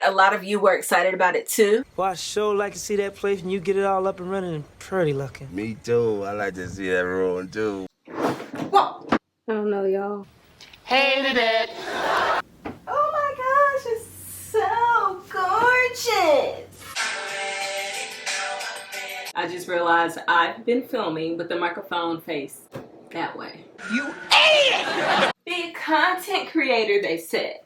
A lot of you were excited about it too. Well, I sure like to see that place when you get it all up and running and pretty looking. Me too. I like to see that rolling too. Whoa! I don't know, y'all. Hated it. Oh my gosh, it's so gorgeous. I just realized I've been filming with the microphone face that way. You ate it! Be a content creator, they said.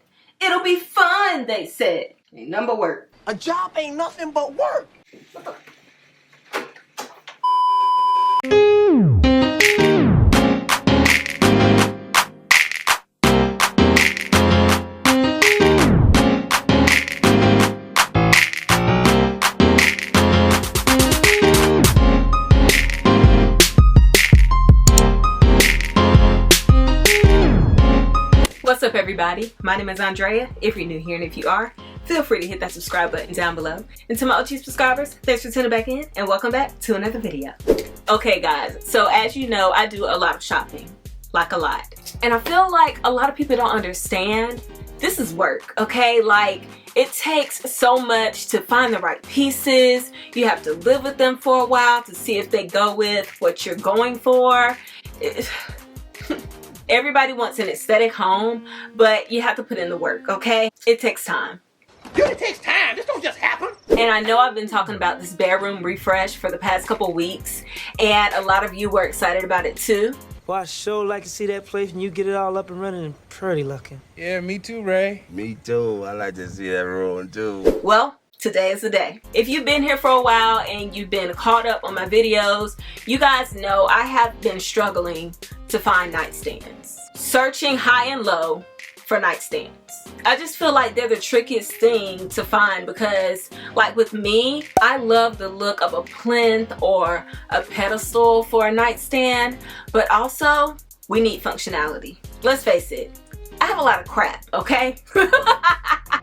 It'll be fun, they said. Ain't number work. A job ain't nothing but work. What's up, everybody? My name is Andrea. If you're new here and if you are, feel free to hit that subscribe button down below. And to my OG subscribers, thanks for tuning back in and welcome back to another video. Okay guys, so as you know, I do a lot of shopping, like a lot. And I feel like a lot of people don't understand this is work, okay? Like, it takes so much to find the right pieces. You have to live with them for a while to see if they go with what you're going for. Everybody wants an aesthetic home, but you have to put in the work, okay? It takes time. Dude, it takes time. This don't just happen. And I know I've been talking about this bedroom refresh for the past couple weeks, and a lot of you were excited about it too. Well, I sure like to see that place when you get it all up and running and pretty looking. Yeah, me too, Ray. Me too. I like to see that rolling too. Well, today is the day. If you've been here for a while and you've been caught up on my videos, you guys know I have been struggling to find nightstands. Searching high and low for nightstands. I just feel like they're the trickiest thing to find because, like with me, I love the look of a plinth or a pedestal for a nightstand, but also we need functionality. Let's face it, I have a lot of crap, okay?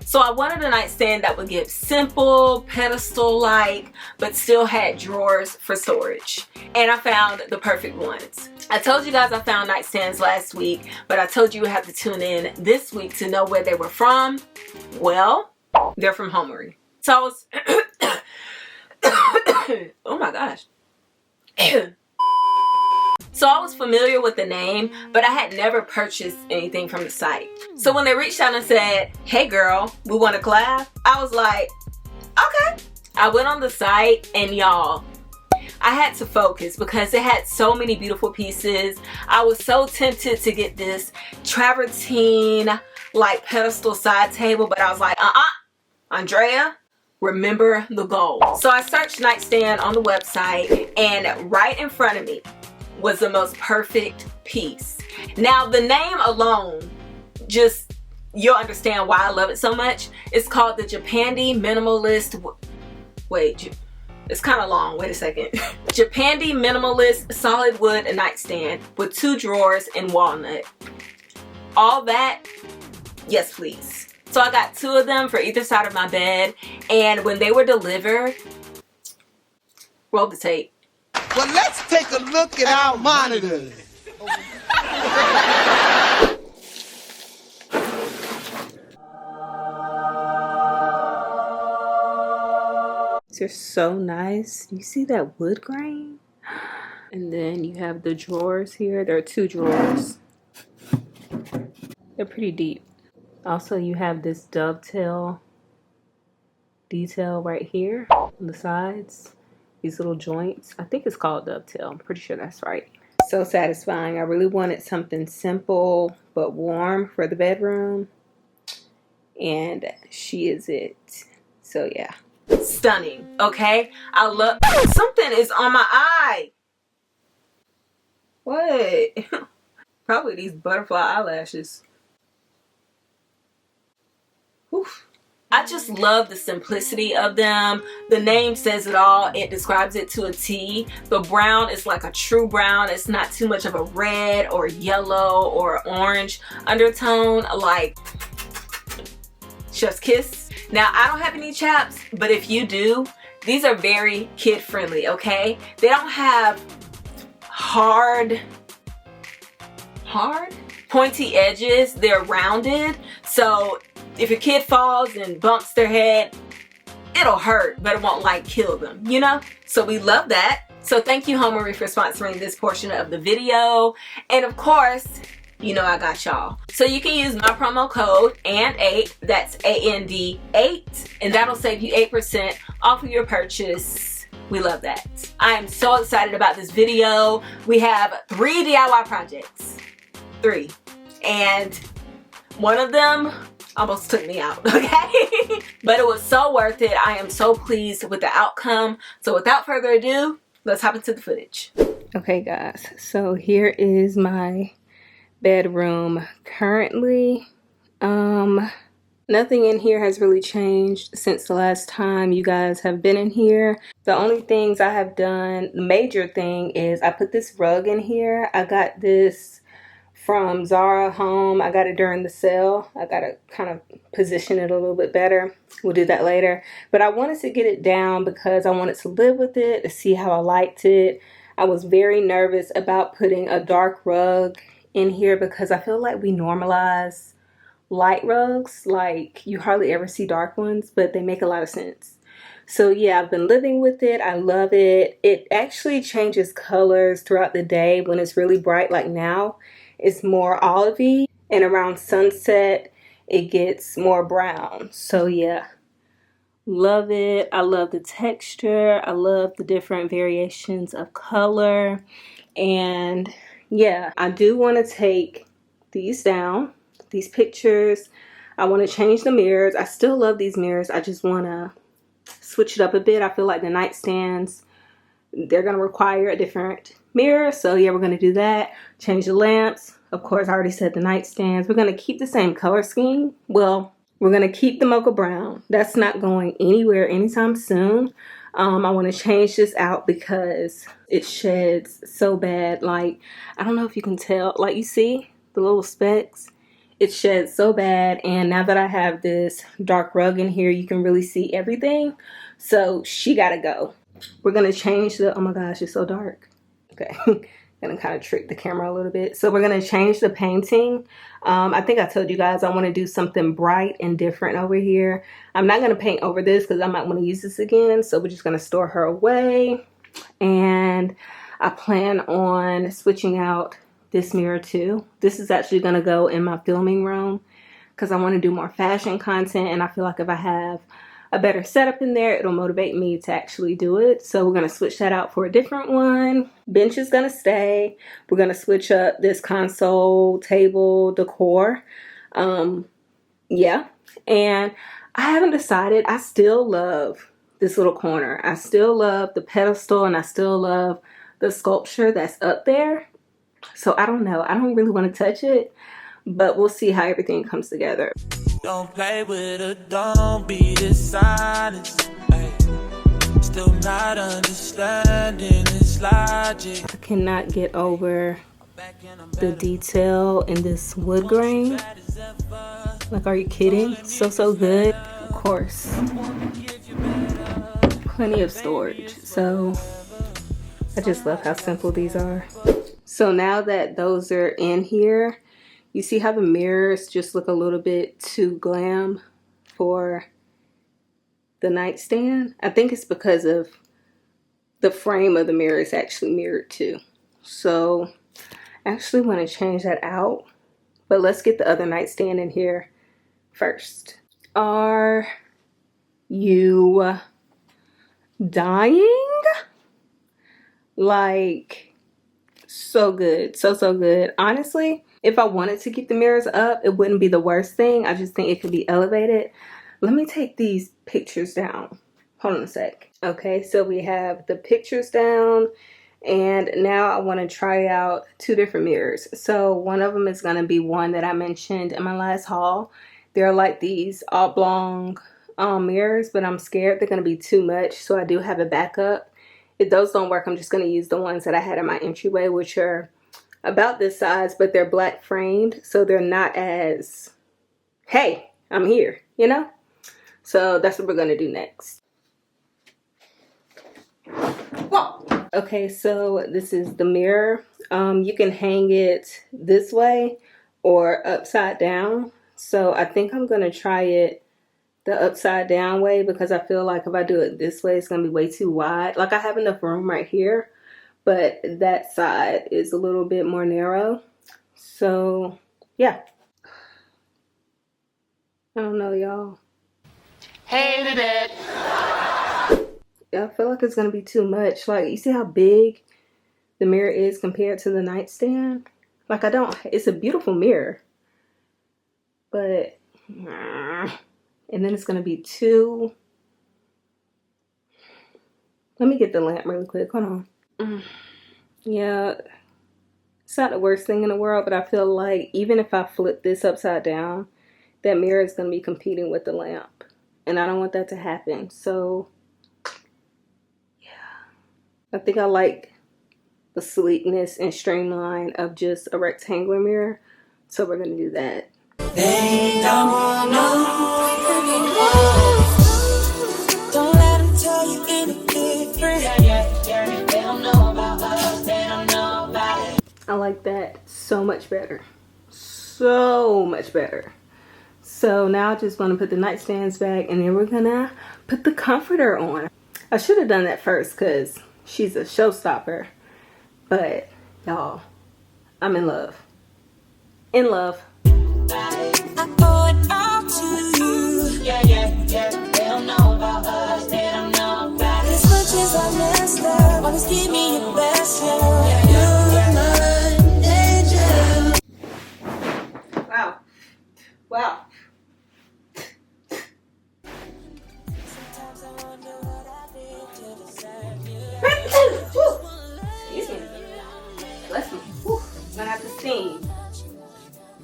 So I wanted a nightstand that would give simple, pedestal-like, but still had drawers for storage. And I found the perfect ones. I told you guys I found nightstands last week, but I told you you have to tune in this week to know where they were from. Well, they're from Homary. So I was... oh my gosh. So I was familiar with the name, but I had never purchased anything from the site. So when they reached out and said, hey girl, we want to collab, I was like, okay. I went on the site and y'all, I had to focus because it had so many beautiful pieces. I was so tempted to get this travertine like pedestal side table, but I was like, Andrea, remember the goal. So I searched nightstand on the website and right in front of me was the most perfect piece. Now the name alone, just you'll understand why I love it so much. It's called the Japandi Minimalist, wait, it's kind of long, wait a second. Japandi Minimalist Solid Wood Nightstand with 2 drawers in walnut. All that, yes please. So I got 2 of them for either side of my bed, and when they were delivered, roll the tape. Well, let's take a look at our monitors. They're so nice. You see that wood grain? And then you have the drawers here. There are 2 drawers. They're pretty deep. Also, you have this dovetail detail right here on the sides. These little joints. I think it's called dovetail. I'm pretty sure that's right. So satisfying. I really wanted something simple but warm for the bedroom. And she is it. So yeah. Stunning, okay? I love... Something is on my eye. What? Probably these butterfly eyelashes. Oof. I just love the simplicity of them. The name says it all. It describes it to a T. The brown is like a true brown. It's not too much of a red or yellow or orange undertone. Like chef's kiss. Now, I don't have any chaps, but if you do, these are very kid friendly, okay? They don't have hard pointy edges. They're rounded, so if your kid falls and bumps their head, it'll hurt, but it won't like kill them, you know? So we love that. So thank you, Homary, for sponsoring this portion of the video. And of course, you know I got y'all. So you can use my promo code AND8, that's AND8, and that'll save you 8% off of your purchase. We love that. I am so excited about this video. We have 3 DIY projects. 3. And one of them almost took me out, okay? But it was so worth it. I am so pleased with the outcome. So without further ado, let's hop into the footage. Okay guys, so here is my bedroom currently. Nothing in here has really changed since the last time you guys have been in here. The only things I have done, the major thing is I put this rug in here. I got this from Zara Home. I got it during the sale. I gotta kind of position it a little bit better. We'll do that later. But I wanted to get it down because I wanted to live with it, to see how I liked it. I was very nervous about putting a dark rug in here because I feel like we normalize light rugs. Like you hardly ever see dark ones, but they make a lot of sense. So yeah, I've been living with it. I love it. It actually changes colors throughout the day. When it's really bright like now, it's more olivey, and around sunset it gets more brown. So yeah, love it. I love the texture. I love the different variations of color. And yeah, I do want to take these down, these pictures. I want to change the mirrors. I still love these mirrors. I just want to switch it up a bit. I feel like the nightstands, they're going to require a different mirror. So yeah, we're going to do that. Change the lamps. Of course, I already said the nightstands. We're going to keep the same color scheme. Well, we're going to keep the mocha brown. That's not going anywhere anytime soon. I want to change this out because it sheds so bad. Like, I don't know if you can tell. Like, you see the little specks? It sheds so bad. And now that I have this dark rug in here, you can really see everything. So she got to go. We're going to change the, oh my gosh, it's so dark. Okay, gonna kind of trick the camera a little bit. So we're gonna change the painting. I think I told you guys I want to do something bright and different over here. I'm not gonna paint over this because I might want to use this again. So we're just gonna store her away. And I plan on switching out this mirror too. This is actually gonna go in my filming room because I want to do more fashion content, and I feel like if I have a better setup in there, it'll motivate me to actually do it. So we're going to switch that out for a different one. Bench is going to stay. We're going to switch up this console table decor. Yeah. And I haven't decided. I still love this little corner. I still love the pedestal, and I still love the sculpture that's up there. So I don't know. I don't really want to touch it, but we'll see how everything comes together. Don't play with it, don't be dishonest. Ay, still not understanding this logic. I cannot get over the detail in this wood grain. Like, are you kidding? So good. Of course, plenty of storage. So I just love how simple these are. So now that those are in here, you see how the mirrors just look a little bit too glam for the nightstand? I think it's because of the frame of the mirror is actually mirrored too. So I actually want to change that out. But let's get the other nightstand in here first. Are you dying? Like, so good. So good. Honestly, if I wanted to keep the mirrors up, it wouldn't be the worst thing. I just think it could be elevated. Let me take these pictures down. Hold on a sec. Okay, so we have the pictures down, and now I want to try out 2 different mirrors. So one of them is going to be one that I mentioned in my last haul. They're like these oblong mirrors, but I'm scared they're going to be too much, so I do have a backup. If those don't work, I'm just going to use the ones that I had in my entryway, which are about this size, but they're black framed, so they're not as, hey, I'm here, you know? So that's what we're gonna do next. Whoa. Okay, so this is the mirror. You can hang it this way or upside down. So I think I'm going to try it the upside down way because I feel like if I do it this way, it's going to be way too wide. Like I have enough room right here, but that side is a little bit more narrow. So yeah. I don't know, y'all. Hated it. I feel like it's going to be too much. Like, you see how big the mirror is compared to the nightstand? Like, it's a beautiful mirror. But, and then it's going to be too. Let me get the lamp really quick. Hold on. Yeah, it's not the worst thing in the world, but I feel like even if I flip this upside down, that mirror is going to be competing with the lamp. And I don't want that to happen. So, yeah. I think I like the sleekness and streamline of just a rectangular mirror. So we're going to do that. They don't know. Don't let them tell you any different. They don't know about us. They don't know about it. I like that so much better. So much better. So now I just want to put the nightstands back and then we're going to put the comforter on. I should have done that first because she's a showstopper. But y'all, I'm in love. In love. I owe it all to you. They don't know about us. They don't know about it. As much as I messed up, always give me your best. You're my angel. Wow. Wow. Sometimes I wonder what I did to deserve you. Excuse me. Bless me. Whew. Gonna have to steam.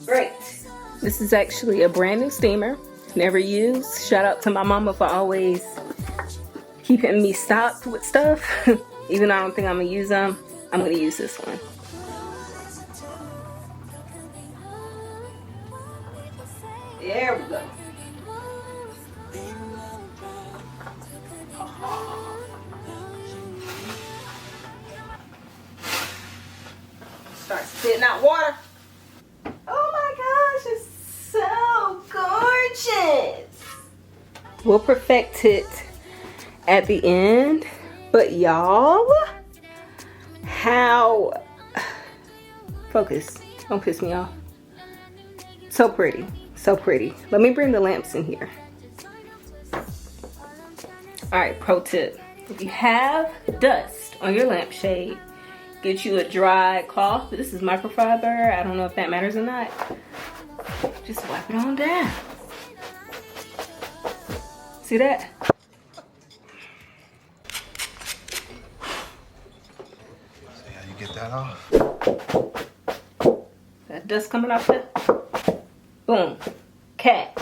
Great. This is actually a brand new steamer. Never used. Shout out to my mama for always keeping me stocked with stuff. Even though I don't think I'm gonna use them, I'm gonna use this one. There we go. Start spitting out water. Oh my gosh, it's so gorgeous. We'll perfect it at the end, but y'all, how, focus, don't piss me off. So pretty, so pretty. Let me bring the lamps in here. All right, pro tip. If you have dust on your lampshade, get you a dry cloth. This is microfiber. I don't know if that matters or not. Just wipe it on down. See that? See how you get that off? That dust coming off there. Boom, cat.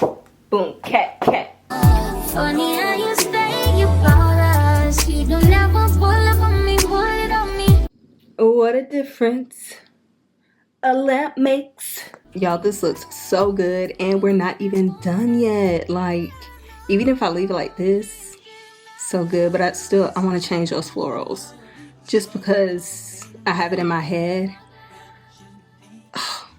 Boom, cat, cat. Funny how you say you about us. You don't ever pull up on me, pull it on me. What a difference a lamp makes. Y'all, this looks so good and we're not even done yet. Like, even if I leave it like this, so good. But I want to change those florals just because I have it in my head. Oh,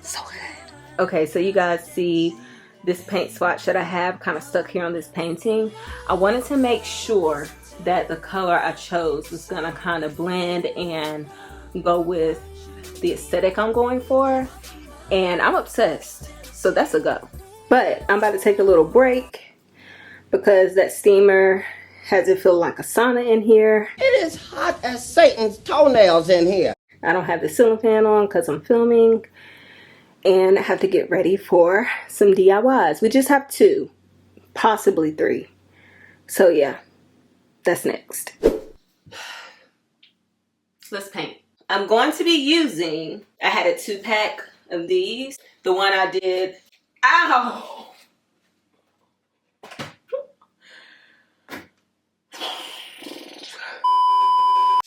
so good. Okay, so you guys see this paint swatch that I have kind of stuck here on this painting. I wanted to make sure that the color I chose was gonna kind of blend and go with the aesthetic I'm going for, and I'm obsessed, so that's a go. But I'm about to take a little break because that steamer has it feel like a sauna in here. It is hot as Satan's toenails in here. I don't have the ceiling fan on because I'm filming, and I have to get ready for some DIYs. We just have 2, possibly 3. So yeah, that's next. Let's paint. I'm going to be using, I had a 2-pack of these. The one I did, ow!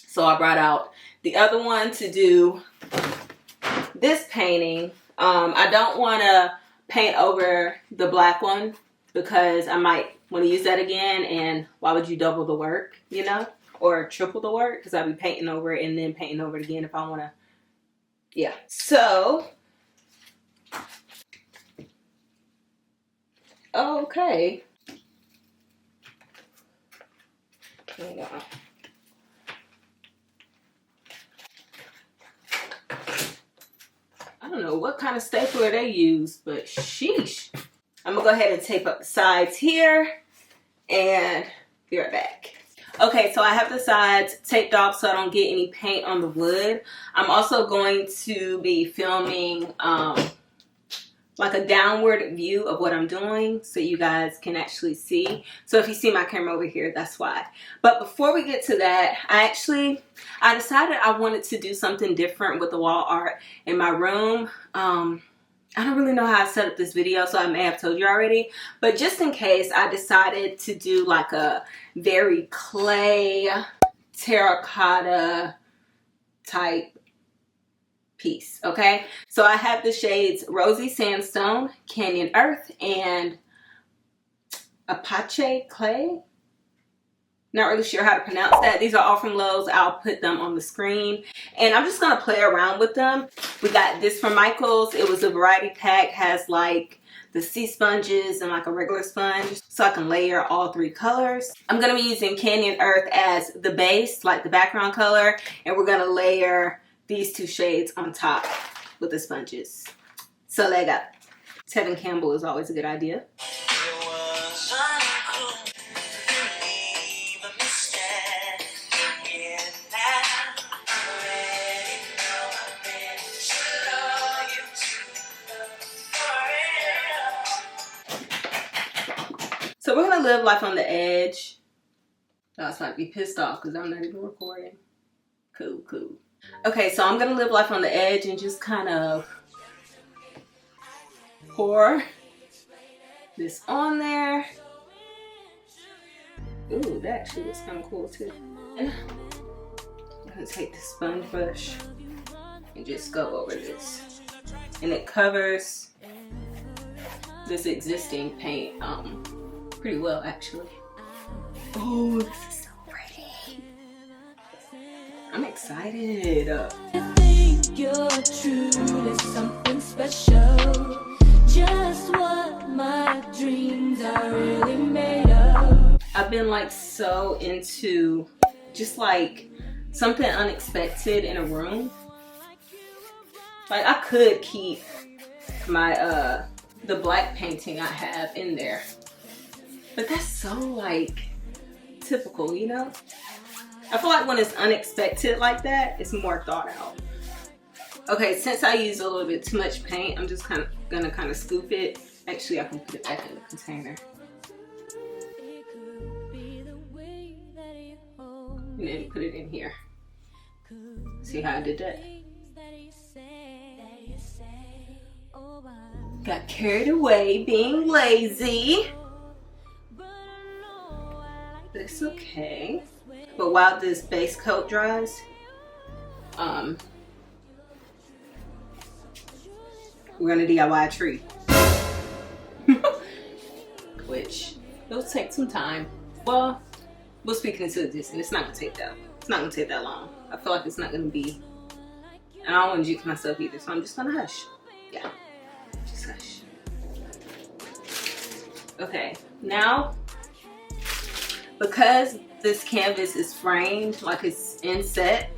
So I brought out the other one to do this painting. I don't want to paint over the black one because I might want to use that again, and why would you double the work, you know, or triple the work, because I'll be painting over it and then painting over it again if I want to. Yeah, so Okay. Hang on. I don't know what kind of stapler they use, but sheesh. I'm gonna go ahead and tape up the sides here and be right back. Okay, so I have the sides taped off so I don't get any paint on the wood. I'm also going to be filming like a downward view of what I'm doing so you guys can actually see. So if you see my camera over here, that's why. But before we get to that, I decided I wanted to do something different with the wall art in my room. I don't really know how I set up this video, so I may have told you already. But just in case, I decided to do like a very clay, terracotta type piece, okay? So I have the shades Rosy Sandstone, Canyon Earth, and Apache Clay. Not really sure how to pronounce that. These are all from Lowe's. I'll put them on the screen. And I'm just going to play around with them. We got this from Michael's. It was a variety pack. Has like the sea sponges and like a regular sponge. So I can layer all three colors. I'm going to be using Canyon Earth as the base, like the background color. And we're going to layer these two shades on top with the sponges. So there you go. Tevin Campbell is always a good idea. So we're gonna live life on the edge. That's might be pissed off because I'm not even recording. Cool, cool. Okay, so I'm gonna live life on the edge and just kind of pour this on there. Ooh, that actually looks kind of cool too. I'm gonna take the sponge brush and just go over this. And it covers this existing paint pretty well actually. Oh, this is so pretty. I'm excited. I think you're truly something special. Just what my dreams are really made of. I've been like so into just like something unexpected in a room. Like I could keep my the black painting I have in there. But that's so like typical, you know? I feel like when it's unexpected like that, it's more thought out. Okay, since I used a little bit too much paint, I'm just gonna kind of scoop it. Actually, I can put it back in the container. And then put it in here. See how I did that? Got carried away being lazy. But it's okay. But while this base coat dries, we're gonna DIY a tree. Which it'll take some time. Well, we'll speak into existence. It's not gonna take that long. I feel like it's not gonna be, and I don't want to jinx myself either, so I'm just gonna hush. Yeah, just hush. Okay, now because this canvas is framed, like it's inset,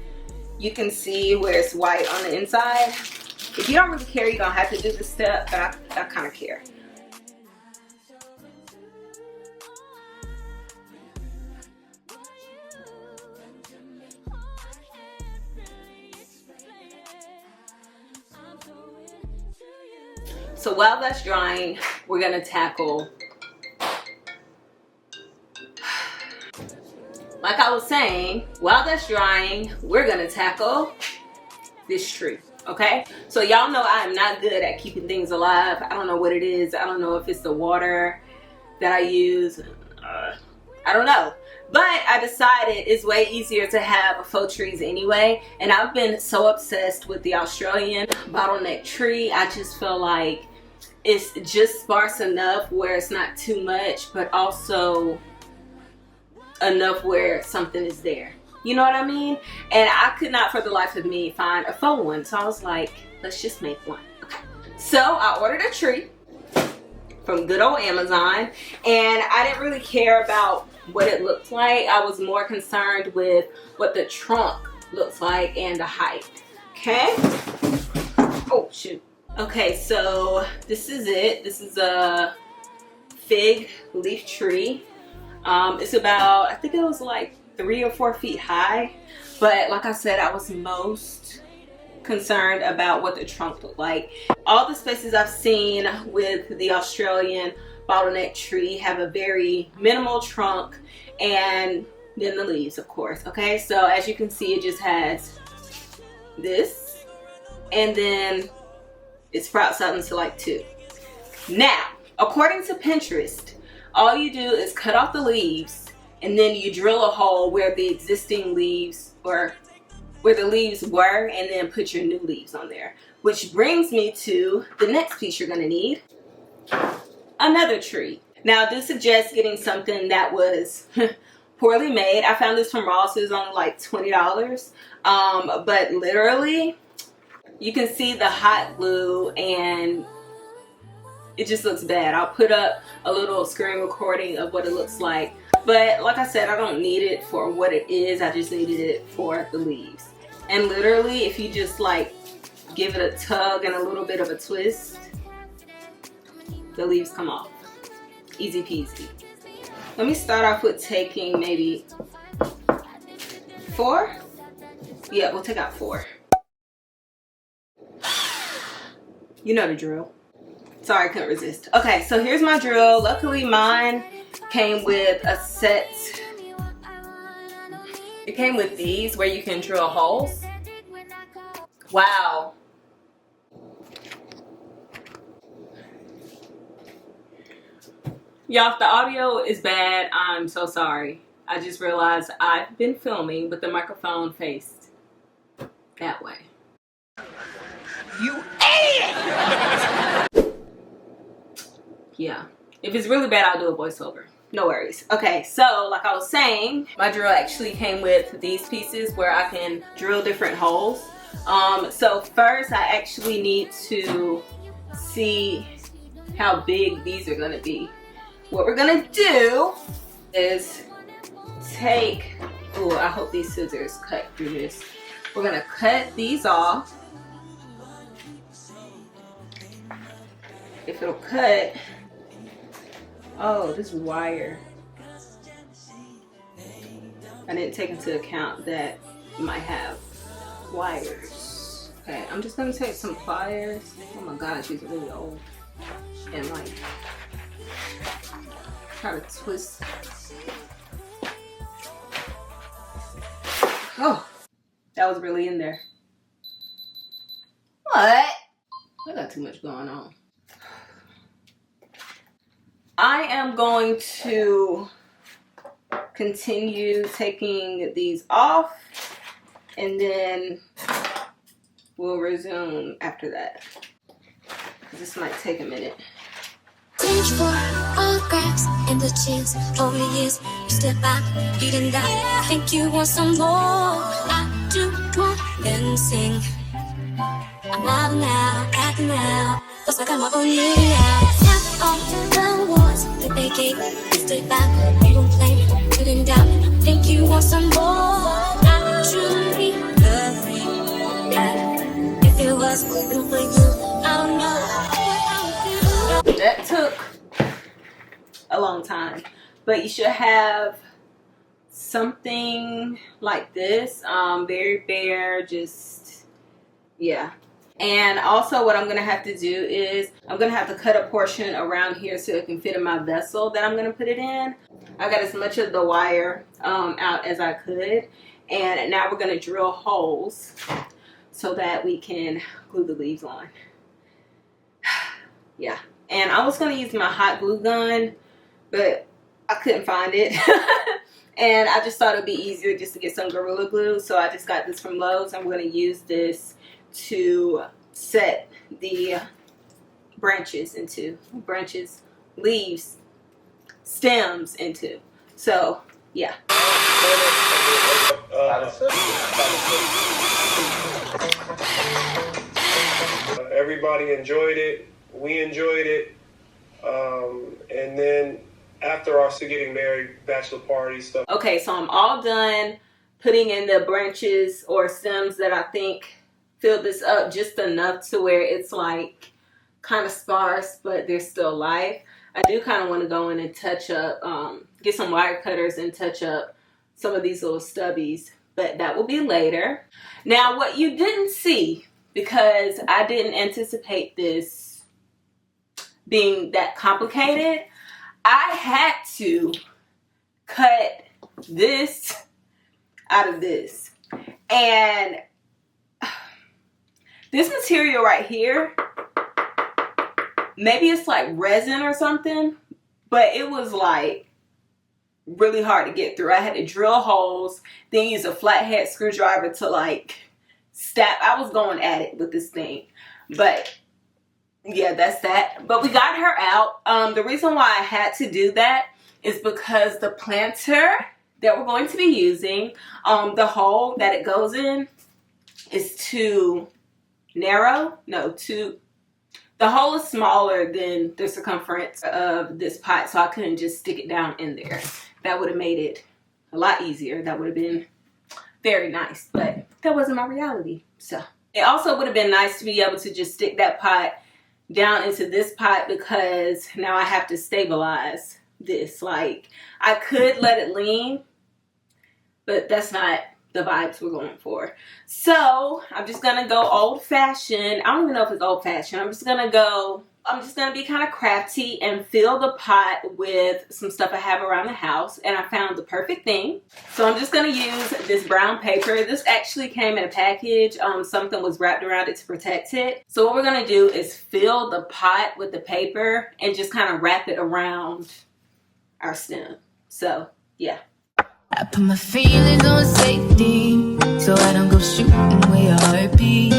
you can see where it's white on the inside. If you don't really care, you don't have to do this step, but I kind of care. So while that's drying, we're gonna tackle, like I was saying, while that's drying, we're gonna tackle this tree, okay? So y'all know I am not good at keeping things alive. I don't know what it is. I don't know if it's the water that I use. I don't know. But I decided it's way easier to have faux trees anyway. And I've been so obsessed with the Australian bottleneck tree. I just feel like it's just sparse enough where it's not too much, but also enough where something is there. You know what I mean? And I could not for the life of me find a faux one. So I was like, let's just make one. Okay. So I ordered a tree from good old Amazon, and I didn't really care about what it looked like. I was more concerned with what the trunk looks like and the height. Okay. Oh shoot. Okay, so this is it. This is a fig leaf tree. It's about, I think it was like 3 or 4 feet high, but like I said, I was most concerned about what the trunk looked like. All the spaces I've seen with the Australian bottleneck tree have a very minimal trunk, and then the leaves, of course. Okay, so as you can see, it just has this, and then it sprouts out into like 2. Now, according to Pinterest, all you do is cut off the leaves, and then you drill a hole where the existing leaves, or where the leaves were, and then put your new leaves on there. Which brings me to the next piece you're gonna need. Another tree. Now this suggests getting something that was poorly made. I found this from Ross. It was only like $20. But literally, you can see the hot glue and it just looks bad. I'll put up a little screen recording of what it looks like. But like I said, I don't need it for what it is. I just needed it for the leaves. And literally, if you just like give it a tug and a little bit of a twist, the leaves come off. Easy peasy. Let me start off with taking maybe 4. Yeah, we'll take out 4. You know the drill. Sorry, I couldn't resist. Okay, so here's my drill. Luckily mine came with a set. It came with these where you can drill holes. Wow. Y'all, if the audio is bad, I'm so sorry. I just realized I've been filming with the microphone faced that way. You idiot! Yeah. If it's really bad, I'll do a voiceover. No worries. Okay, so like I was saying, my drill actually came with these pieces where I can drill different holes. So first I actually need to see how big these are gonna be. What we're gonna do is take, ooh, I hope these scissors cut through this. We're gonna cut these off. If it'll cut. Oh, this wire. I didn't take into account that it might have wires. Okay, I'm just gonna take some pliers. Oh my god, she's really old. And like, try to twist. Oh, that was really in there. What? I got too much going on. I am going to continue taking these off, and then we'll resume after that. This might take a minute. Change for autographs and the chance over the years. You step back, you didn't die. Think you want some more? I do more than sing. I'm out now, acting now. Looks like I'm up on you now. Half all the words that they gave. You step back, you don't blame. You didn't doubt. Think you want some more? I truly love you. If it was good for you, I don't know. That took a long time, but you should have something like this, very bare, just, yeah. And also what I'm gonna have to do is I'm gonna have to cut a portion around here so it can fit in my vessel that I'm gonna put it in. I got as much of the wire out as I could, and now we're gonna drill holes so that we can glue the leaves on. Yeah. And I was going to use my hot glue gun, but I couldn't find it. And I just thought it would be easier just to get some Gorilla Glue. So I just got this from Lowe's. I'm going to use this to set the leaves, stems into. So, yeah. Everybody enjoyed it. We enjoyed it. And then after our getting married, bachelor party stuff. Okay, so I'm all done putting in the branches or stems that I think fill this up just enough to where it's like kind of sparse, but there's still life. I do kind of want to go in and touch up, get some wire cutters and touch up some of these little stubbies, but that will be later. Now, what you didn't see, because I didn't anticipate this being that complicated, I had to cut this out of this. And this material right here, maybe it's like resin or something, but it was like really hard to get through. I had to drill holes, then use a flathead screwdriver to like stab. I was going at it with this thing, but yeah, that's that. But we got her out. The reason why I had to do that is because the planter that we're going to be using, the hole that it goes in is too narrow. No, the hole is smaller than the circumference of this pot, so I couldn't just stick it down in there. That would have made it a lot easier. That would have been very nice, but that wasn't my reality. So it also would have been nice to be able to just stick that pot down into this pot, because now I have to stabilize this. Like, I could let it lean, but that's not the vibes we're going for. So I'm just gonna go old fashioned. I don't even know if it's old fashioned. I'm just gonna be kind of crafty and fill the pot with some stuff I have around the house, and I found the perfect thing. So I'm just gonna use this brown paper. This actually came in a package. Something was wrapped around it to protect it. So what we're gonna do is fill the pot with the paper and just kind of wrap it around our stem. So yeah. I put my feelings on safety, so I don't go shooting where your heart beat.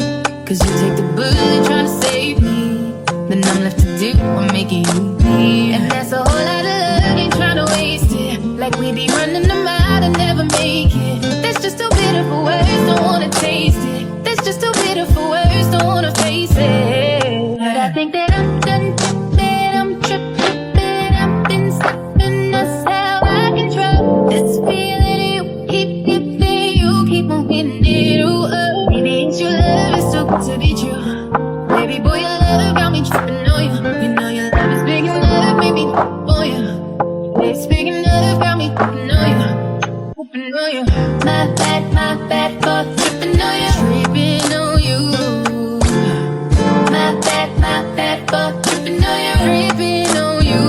Cause you take the bullet trying to save me, then I'm left to do what making you bleed. And that's a whole lot of love, ain't trying to waste it. Like we be running them out and never make it. That's just too bitter for words, don't wanna taste it. That's just too bitter for words, don't wanna face it. But I think that I'm done tripping, I'm tripping. I've been slipping, that's how I control this feeling. You keep giving, you keep on hitting it. Ooh, maybe ain't your love, it's too good to be true. Baby boy, your love got me tripping on you. You know your love is big enough, maybe on you. It's big enough, got me tripping on you. Tripping on you. My bad for tripping on you. Tripping on you. My bad for tripping on you. Tripping on you.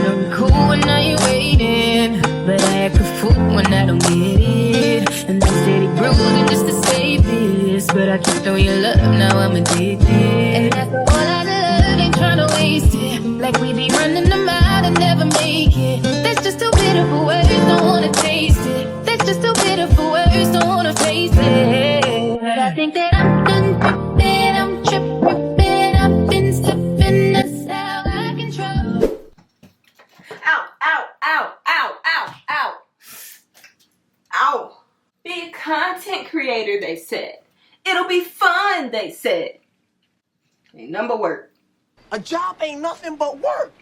I'm cool when I ain't waiting, but I act a fool when I don't get it. And I'm steady bruising just to save this, but I keep throwing your love, now I'm addicted. And that's all I love, ain't tryna waste it. Like we be running them out and never make it. That's just too bitter for words, don't wanna taste it. That's just too bitter for words, don't wanna face it. But I think that I'm done tripping, I'm tripping. I've been slipping, that's how I control. Ow, ow, ow, ow, ow, ow. Ow. Be a content creator, they said. It'll be fun, they said. Ain't number work. A job ain't nothing but work.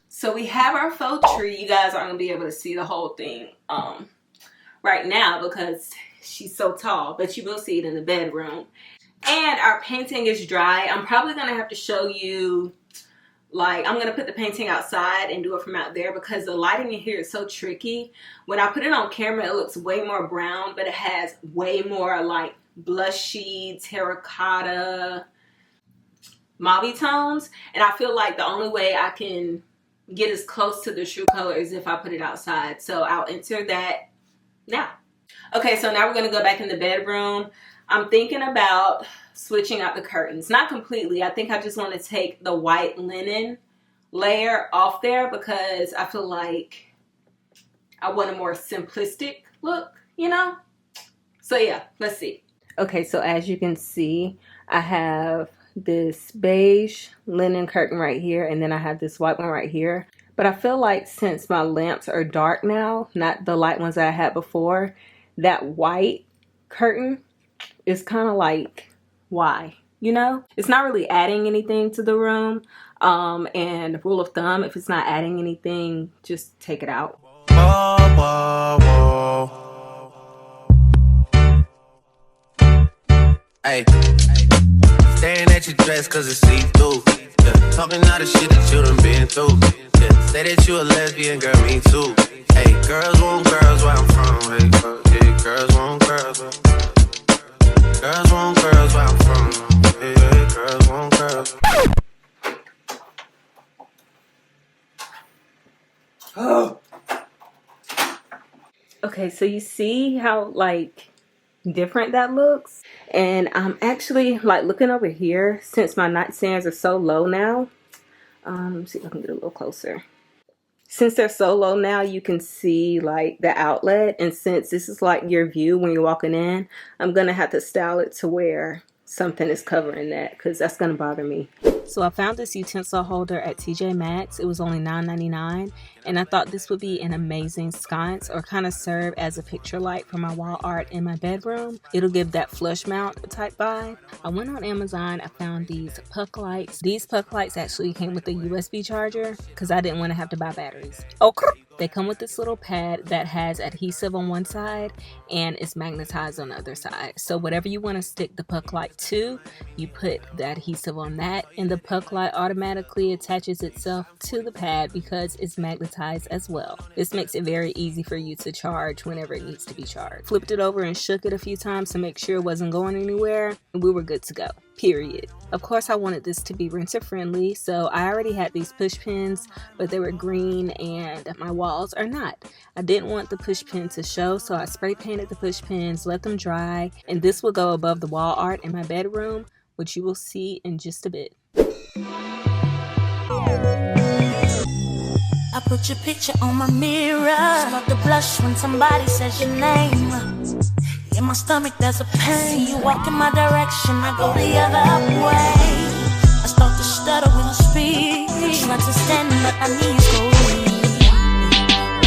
So we have our faux tree. You guys aren't gonna be able to see the whole thing right now because she's so tall, but you will see it in the bedroom. And our painting is dry. I'm probably gonna have to show you, like, I'm gonna put the painting outside and do it from out there because the lighting in here is so tricky. When I put it on camera, it looks way more brown, but it has way more like blushy, terracotta, mauve tones. And I feel like the only way I can get as close to the true color is if I put it outside. So I'll enter that now. Okay, so now we're gonna go back in the bedroom. I'm thinking about switching out the curtains. Not completely. I think I just want to take the white linen layer off there because I feel like I want a more simplistic look, you know? So yeah, let's see. Okay, so as you can see, I have this beige linen curtain right here, and then I have this white one right here. But I feel like since my lamps are dark now, not the light ones that I had before, that white curtain is kind of like, why? You know? It's not really adding anything to the room. And rule of thumb, if it's not adding anything, just take it out. Hey, staring at your dress cause it's see-through. Yeah, talking all the shit that you done been through. Yeah, say that you a lesbian, girl, me too. Hey, girls want girls where I'm from. Hey, yeah, girls want girls. Girls want girls where I'm from. Yeah, girls want girls. Okay, so you see how like different that looks? And I'm actually like looking over here, since my nightstands are so low now. Let me see if I can get a little closer. Since they're so low now, you can see like the outlet, and since this is like your view when you're walking in, I'm gonna have to style it to where something is covering that, because that's gonna bother me. So I found this utensil holder at TJ Maxx. It was only $9.99, and I thought this would be an amazing sconce, or kind of serve as a picture light for my wall art in my bedroom. It'll give that flush mount type vibe. I went on Amazon. I found these puck lights. These puck lights actually came with a USB charger because I didn't want to have to buy batteries. Okay. They come with this little pad that has adhesive on one side and is magnetized on the other side. So whatever you want to stick the puck light to, you put the adhesive on that, and the puck light automatically attaches itself to the pad because it's magnetized as well. This makes it very easy for you to charge whenever it needs to be charged. Flipped it over and shook it a few times to make sure it wasn't going anywhere, and we were good to go. Period. Of course, I wanted this to be renter friendly, so I already had these push pins, but they were green and my walls are not. I didn't want the push pin to show, so I spray painted the push pins, let them dry, and this will go above the wall art in my bedroom, which you will see in just a bit. I put your picture on my mirror. Start to blush when somebody says your name. In my stomach there's a pain. You walk in my direction, I go the other way. I start to stutter when I speak. Try to stand but my knees go weak.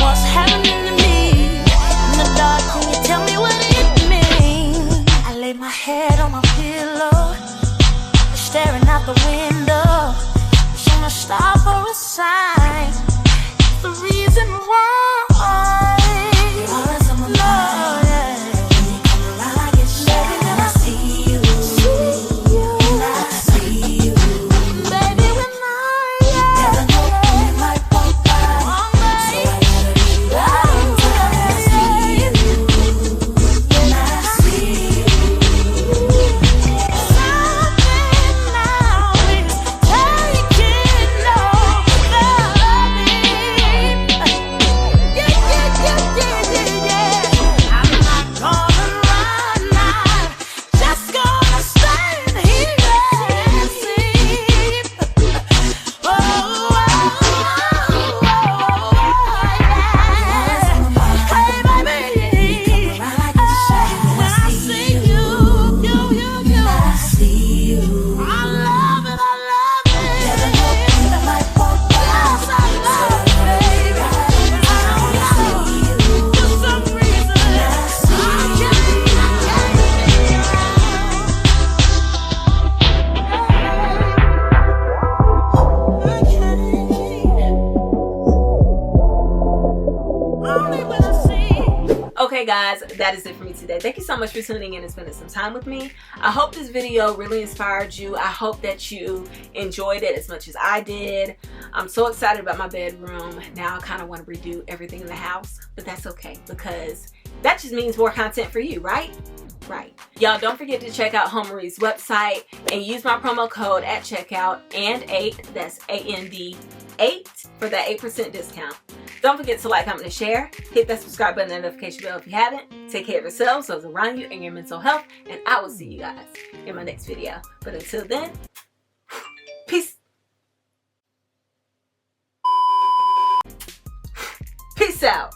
What's happening to me? In the dark, can you tell me what it means? I lay my head on my pillow, staring out the window. It's on a star for a sign. It's the reason why. You're always on my mind. Okay guys, that is it for me today. Thank you so much for tuning in and spending some time with me. I hope this video really inspired you. I hope that you enjoyed it as much as I did. I'm so excited about my bedroom. Now I kind of want to redo everything in the house, but that's okay because that just means more content for you, right? Right. Y'all don't forget to check out Homary's website and use my promo code at checkout, AND8, that's AND8, for that 8% discount. Don't forget to like, comment, and share. Hit that subscribe button and notification bell if you haven't. Take care of yourselves, those around you, and your mental health. And I will see you guys in my next video. But until then, peace. Peace out.